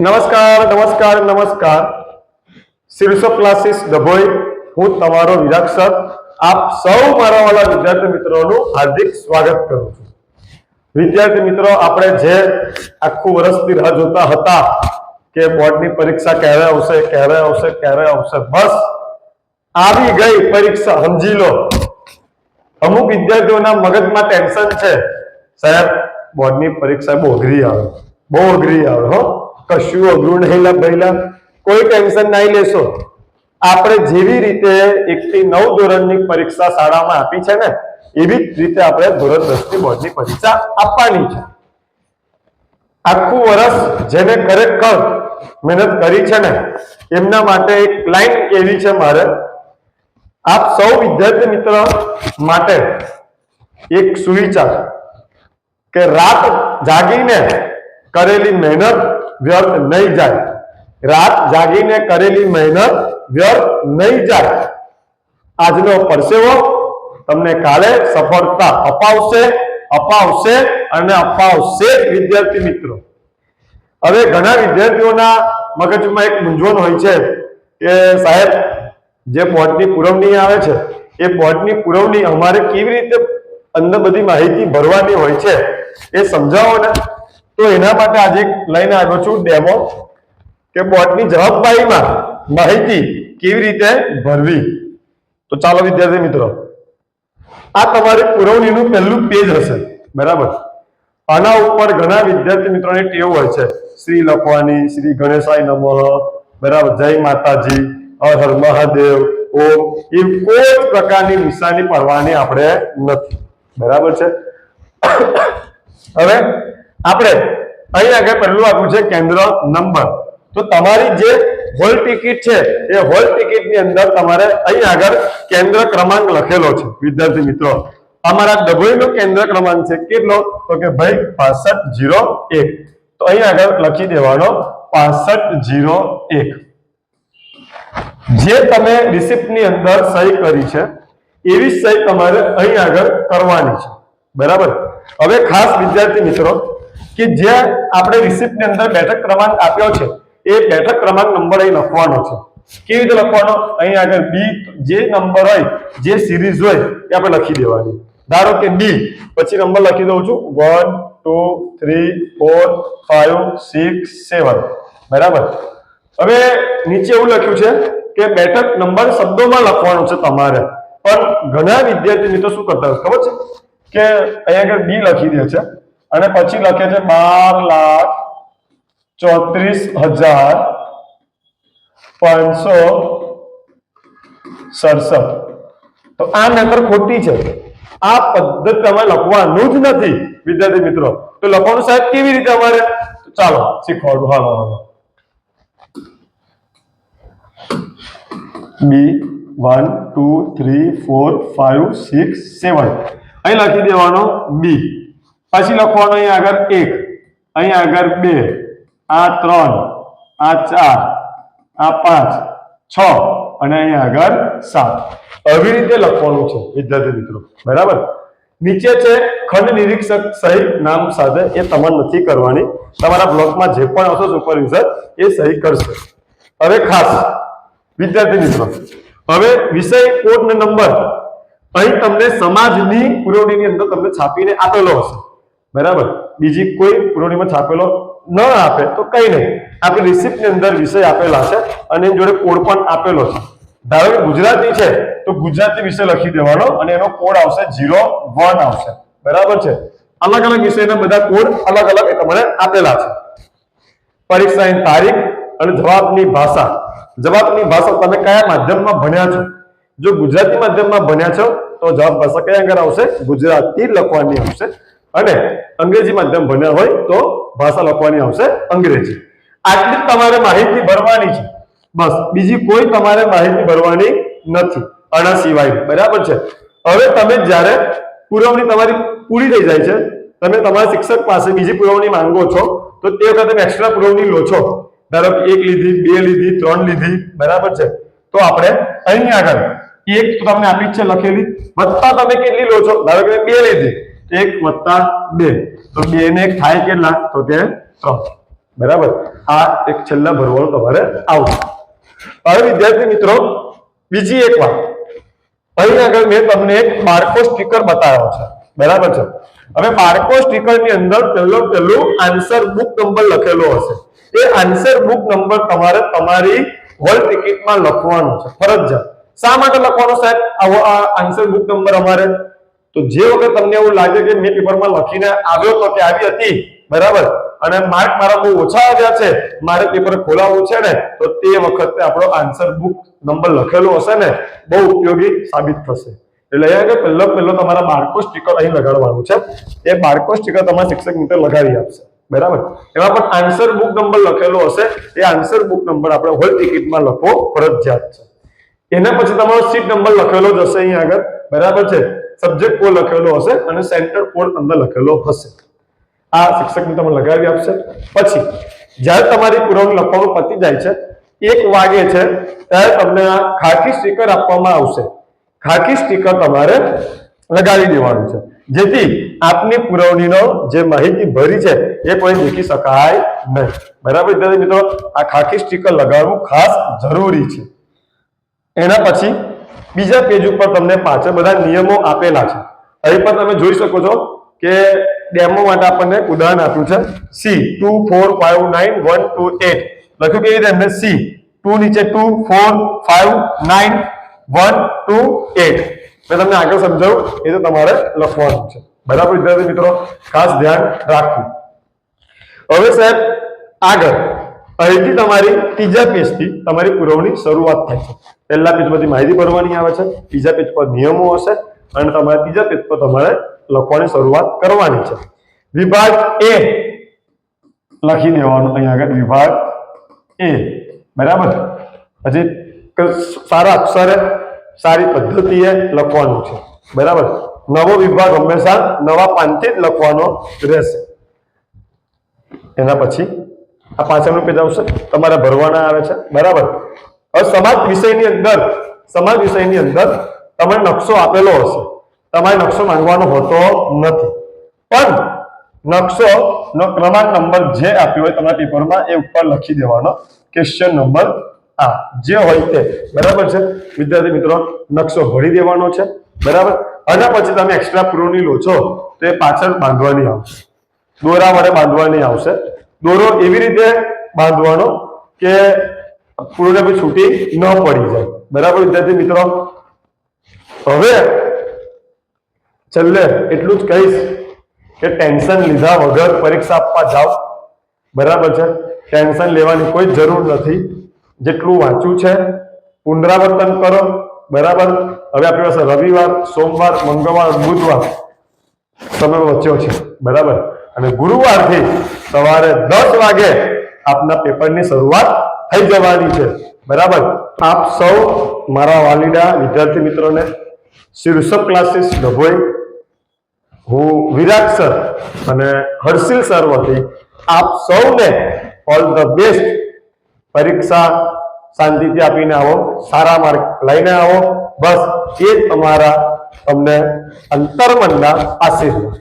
નમસ્કાર નમસ્કાર નમસ્કાર શીર્ષો ક્લાસીસ ડભોઈ હું તમારો વિરાગ સર આપ સૌ મારા વાલા વિદ્યાર્થી મિત્રોનું હાર્દિક સ્વાગત કરું છું। વિદ્યાર્થી મિત્રો આપણે જે આખું વર્ષથી રાહ જોતા હતા કે બોર્ડની પરીક્ષા ક્યારે આવશે બસ આવી ગઈ પરીક્ષા। સમજી લો અમુક વિદ્યાર્થીઓના મગજમાં ટેન્શન છે સાહેબ બોર્ડની પરીક્ષા બહુ અઘરી આવે હો કશું અઘરું નહીં લા ભઈલા કોઈ ટેન્શન નહીં લેશો। આપણે જેવી રીતે 1 થી 9 ધોરણની પરીક્ષા શાળામાં આપી છે ને એવી જ રીતે આપણે ધોરણ 10 ની બોર્ડની પરીક્ષા આપવાની છે। આખું વર્ષ જેને ખરેખર મહેનત કરી છે ને એમના માટે એક લાઈન એવી છે મારે આપ સૌ વિદ્યાર્થી મિત્રો માટે એક સુવિચાર કે રાત જાગીને કરેલી મહેનત વ્યર્થ નહીં જાય। રાત જાગીને કરેલી મહેનત વ્યર્થ નહીં જાય। આજનો પરસેવો તમને કાલે સફળતા અપાવશે અને અપાવશે વિદ્યાર્થી મિત્રો। હવે ઘણા વિદ્યાર્થીઓના મગજમાં એક મૂંઝવણ હોય છે કે સાહેબ જે બોર્ડની પુરવણી આવે છે એ બોર્ડની પુરવણી અમારે કેવી રીતે અંદર બધી માહિતી ભરવાની હોય છે એ સમજાવો ને। તો એના માટે આજે લઈને આવ્યો છું ડેમો કે બોર્ડની જવાબદારીમાં માહિતી કેવી રીતે ભરવી। તો ચાલો વિદ્યાર્થી મિત્રો આ તમારી પુરવણીનું પહેલું પેજ હશે બરાબર। આના ઉપર ઘણા વિદ્યાર્થી મિત્રોની ટેવ હોય છે શ્રી લખવાની, શ્રી ગણેશાય નમઃ બરાબર, જય માતાજી, હર હર મહાદેવ, ઓમ એ કોઈ પ્રકારની નિશાની પડવાની આપણે નથી બરાબર છે। હવે આપણે અહીં આગળ પહેલું આપ્યું છે કેન્દ્ર નંબર। તો તમારી જે હોલ ટિકિટ છે એ હોલ ટિકિટની અંદર તમારે અહીં આગળ કેન્દ્ર ક્રમાંક લખેલો છે વિદ્યાર્થી મિત્રો। અમારા ડભોઈનો કેન્દ્ર ક્રમાંક છે કેટલો તો કે ભાઈ 6501। તો અહીં આગળ લખી દેવાનો 6501। જે તમે રિસિપ્ટની અંદર સહી કરી છે એવી સહી તમારે અહીં આગળ કરવાની છે બરાબર। હવે ખાસ વિદ્યાર્થી મિત્રો કે જે આપણે રિસિપ્ટની અંદર બેઠક ક્રમાંક આપ્યો છે એ બેઠક ક્રમાંક નંબર અહીં લખવાનો છે। કેવી રીતે લખવાનો? અહીં આગળ બી જે નંબર હોય જે સિરીઝ હોય એ આપણે લખી દેવાની। ધારો કે બી પછી નંબર લખી દઉં છું 1 2 3 4 5 6 7 બરાબર। હવે નીચે એવું લખ્યું છે કે બેઠક નંબર શબ્દોમાં લખવાનું છે તમારે, પણ ઘણા વિદ્યાર્થી મિત્રો શું કરતા હોય ખબર છે કે અહીં આગળ બી લખી દે છે અને પછી લખે છે 12,34,567। તો આ નંબર ખોટી છે। આ પદ્ધતિ અમે લખવાનું જ નથી વિદ્યાર્થી મિત્રો। તો લખવાનું સાહેબ કેવી રીતે અમારે ચાલો શીખવાડું। હાલો બી 1 2 3 4 5 6 7 અહીં લખી દેવાનો બી, પછી લખવાનો અહીં આગળ 1, અહીં આગળ 2, આ 3, આ 4, આ 5 6 અને અહીં આગળ 7 આવી રીતે લખવાનું છે વિદ્યાર્થી મિત્રો બરાબર। નીચે છે ખંડ નિરીક્ષક સહી નામ સાથે, એ તમારે નથી કરવાની, તમારા બ્લોકમાં જે પણ આવશે સુપરવાઇઝર એ સહી કરશે। હવે ખાસ વિદ્યાર્થી મિત્રો હવે વિષય કોડ ને નંબર અહીં તમને સમાજની પુરવણીની અંદર તમને છાપીને આપેલો હશે બરાબર। બીજી કોઈ પુરવણીમાં છાપેલો ન આપે તો કઈ નહીં, આપણી રિસિપ્ટની અંદર વિષય આપેલા છે અને એની જોડે કોડ પણ આપેલો છે। ધારો કે ગુજરાતી છે તો ગુજરાતી વિષય લખી દેવાનો અને એનો કોડ આવશે 01 આવશે બરાબર છે। અલગ અલગ વિષયના બધા કોડ અલગ અલગ તમને આપેલા છે। પરીક્ષાની તારીખ અને જવાબની ભાષા તમે કયા માધ્યમમાં ભણ્યા છો? જો ગુજરાતી માધ્યમમાં ભણ્યા છો તો જવાબ ભાષા કયા આગળ આવશે? ગુજરાતી લખવાની આવશે, અને અંગ્રેજી માધ્યમ ભણ્યા હોય તો ભાષા લખવાની આવશે અંગ્રેજી। આટલી તમારે માહિતી ભરવાની છે બસ, બીજી કોઈ તમારે માહિતી ભરવાની નથી આના સિવાય બરાબર છે। હવે તમે જ્યારે પુરવણી તમારી પૂરી થઈ જાય છે, તમે તમારા શિક્ષક પાસે બીજી પુરવણી માંગો છો તો તે વખતે તમે એક્સ્ટ્રા પુરવણી લો છો। ધારો કે 1 લીધી, 2 લીધી, 3 લીધી બરાબર છે। તો આપણે અહીં આગળ 1 તો તમને આપી છે લખેલી, વત્તા તમે કેટલી લો છો? ધારો કે 2 લીધી, 1 + 2 તો 2 ને 1 થાય કેટલા? તો કે 3 બરાબર, આ એક છેલ્લા ભરવાનું તમારે આવશે. હવે વિદ્યાર્થી મિત્રો બીજી એક વાત, અહીં આગળ મેં તમને એક બારકોડ સ્ટીકર બતાવ્યો છે, બરાબર છે. હવે બારકોડ સ્ટીકર ની અંદર પહેલું આન્સર બુક નંબર લખેલો હશે. એ આન્સર બુક નંબર તમારે તમારી હોલ ટિકિટમાં લખવાનો છે, ફરજિયાત. શા માટે લખવાનો સાહેબ આવો આ આન્સર બુક નંબર અમારે? તો જે વખત તમને એવું લાગે કે મેં પેપરમાં લખીને આવ્યો તો કે આવી હતી, બરાબર, અને માર્ક મારા બહુ ઓછા આવ્યા છે, મારે પેપર ખોલાવવું છે ને, તો તે વખતે આપણો આન્સર બુક નંબર લખેલો હશે ને, બહુ ઉપયોગી સાબિત થશે. એટલે અહીંયા કે પહેલો તમારા બારકોડ સ્ટીકર અહીં લગાડવાનું છે. એ બારકોડ સ્ટીકર તમારા શિક્ષક મિત્ર લગાવી આપશે, બરાબર. એમાં પણ આન્સર બુક નંબર લખેલો હશે. એ આન્સર બુક નંબર આપણે હોલ ટિકિટમાં લખવો ફરજિયાત છે. એના પછી તમારો સીટ નંબર લખેલો જ હશે અહીં આગળ, બરાબર છે. સબ્જેક્ટ કોડ લખેલો હશે અને સેન્ટર કોડ અંદર લખેલો હશે. આ શિક્ષક મિત્ર તમને લગાવી આપશે. પછી જ્યારે તમારી પુરવણી લખવાનું પતી જાય છે, 1 વાગે છે, ત્યારે તમને આ ખાકી સ્ટીકર આપવામાં આવશે. ખાકી સ્ટીકર તમારે લગાવી દેવાનું છે, જેથી આપની પુરવણીનો જે માહિતી ભરી છે એ કોઈ દેખી શકાય નહીં, બરાબર વિદ્યાર્થી મિત્રો. આ ખાકી સ્ટીકર લગાવવું ખાસ જરૂરી છે. એના પછી બીજા પેજ ઉપર તમને પાછળ બધા નિયમો આપેલા છે. અહીં પણ તમે જોઈ શકો છો કે ડેમો માટે આપણને ઉદાહરણ આપ્યું છે. C 2 4 5 9 1 2 8 લખ્યું કેવી રીતે? C 2 નીચે 2 4 5 9 1 2 8. મેં તમને આગળ સમજાવું, એ તો તમારે લખવાનું છે, બરાબર વિદ્યાર્થી મિત્રો, ખાસ ધ્યાન રાખવું. હવે સાહેબ આગળ અહીંથી તમારી ત્રીજા પેજથી તમારી પુરવણી શરૂઆત થાય છે. પહેલા પેજ પરથી માહિતી ભરવાની આવે છે, બીજા પેજ પર નિયમો હશે અને તમારે ત્રીજા પેજ પર તમારે લખવાની શરૂઆત કરવાની છે. વિભાગ A લખી દેવાનું અહીં આગળ, વિભાગ A, બરાબર. પછી સારા અક્ષરે સારી પદ્ધતિએ લખવાનું છે, બરાબર. નવો વિભાગ હંમેશા નવા પાનથી જ લખવાનો રહેશે. એના પછી આ પાછળનું પેજ આવશે, તમારે ભરવાના આવે છે, બરાબર. હવે સમાજ વિષયની અંદર તમને નકશો આપેલો હશે. તમારે નકશો માંગવાનો હોતો નથી, પણ નકશોનો ક્રમાંક નંબર જે આપ્યો હોય તમારા પેપરમાં એ ઉપર લખી દેવાનો, ક્વેશ્ચન નંબર આ જે હોય તે, બરાબર છે વિદ્યાર્થી મિત્રો. નકશો ભરી દેવાનો છે, બરાબર. અને પછી તમે એક્સ્ટ્રા પુરવણી લો છો તો એ પાછળ બાંધવાની આવશે, દોરા વડે બાંધવાની આવશે. દોરો એવી રીતે બાંધવાનો કે પુરવણી છૂટી ન પડી જાય, બરાબર વિદ્યાર્થી મિત્રો. હવે છેલ્લે એટલું જ કહીશ કે ટેન્શન લીધા વગર પરીક્ષા આપવા જાઓ, બરાબર છે. ટેન્શન લેવાની કોઈ જરૂર નથી. જેટલું વાંચ્યું છે પુનરાવર્તન કરો, બરાબર. હવે આપણી પાસે રવિવાર, સોમવાર, મંગળવાર, બુધવાર સમય વચ્ચે છે, બરાબર. અને ગુરુવારથી સવારે 10 વાગે આપના પેપરની શરૂઆત થઈ જવાની છે, બરાબર. આપ સૌ મારા વાલીડા વિદ્યાર્થી મિત્રોને શીર્ષક ક્લાસીસ ડભોઈ, હું વિરાટ સર અને હર્ષિલ સર વતી આપ સૌને ઓલ ધ બેસ્ટ. પરીક્ષા શાંતિથી આપીને આવો, સારા માર્ક લઈને આવો, બસ એ જ તમારા તમને અંતર્મનના આશીર્વાદ.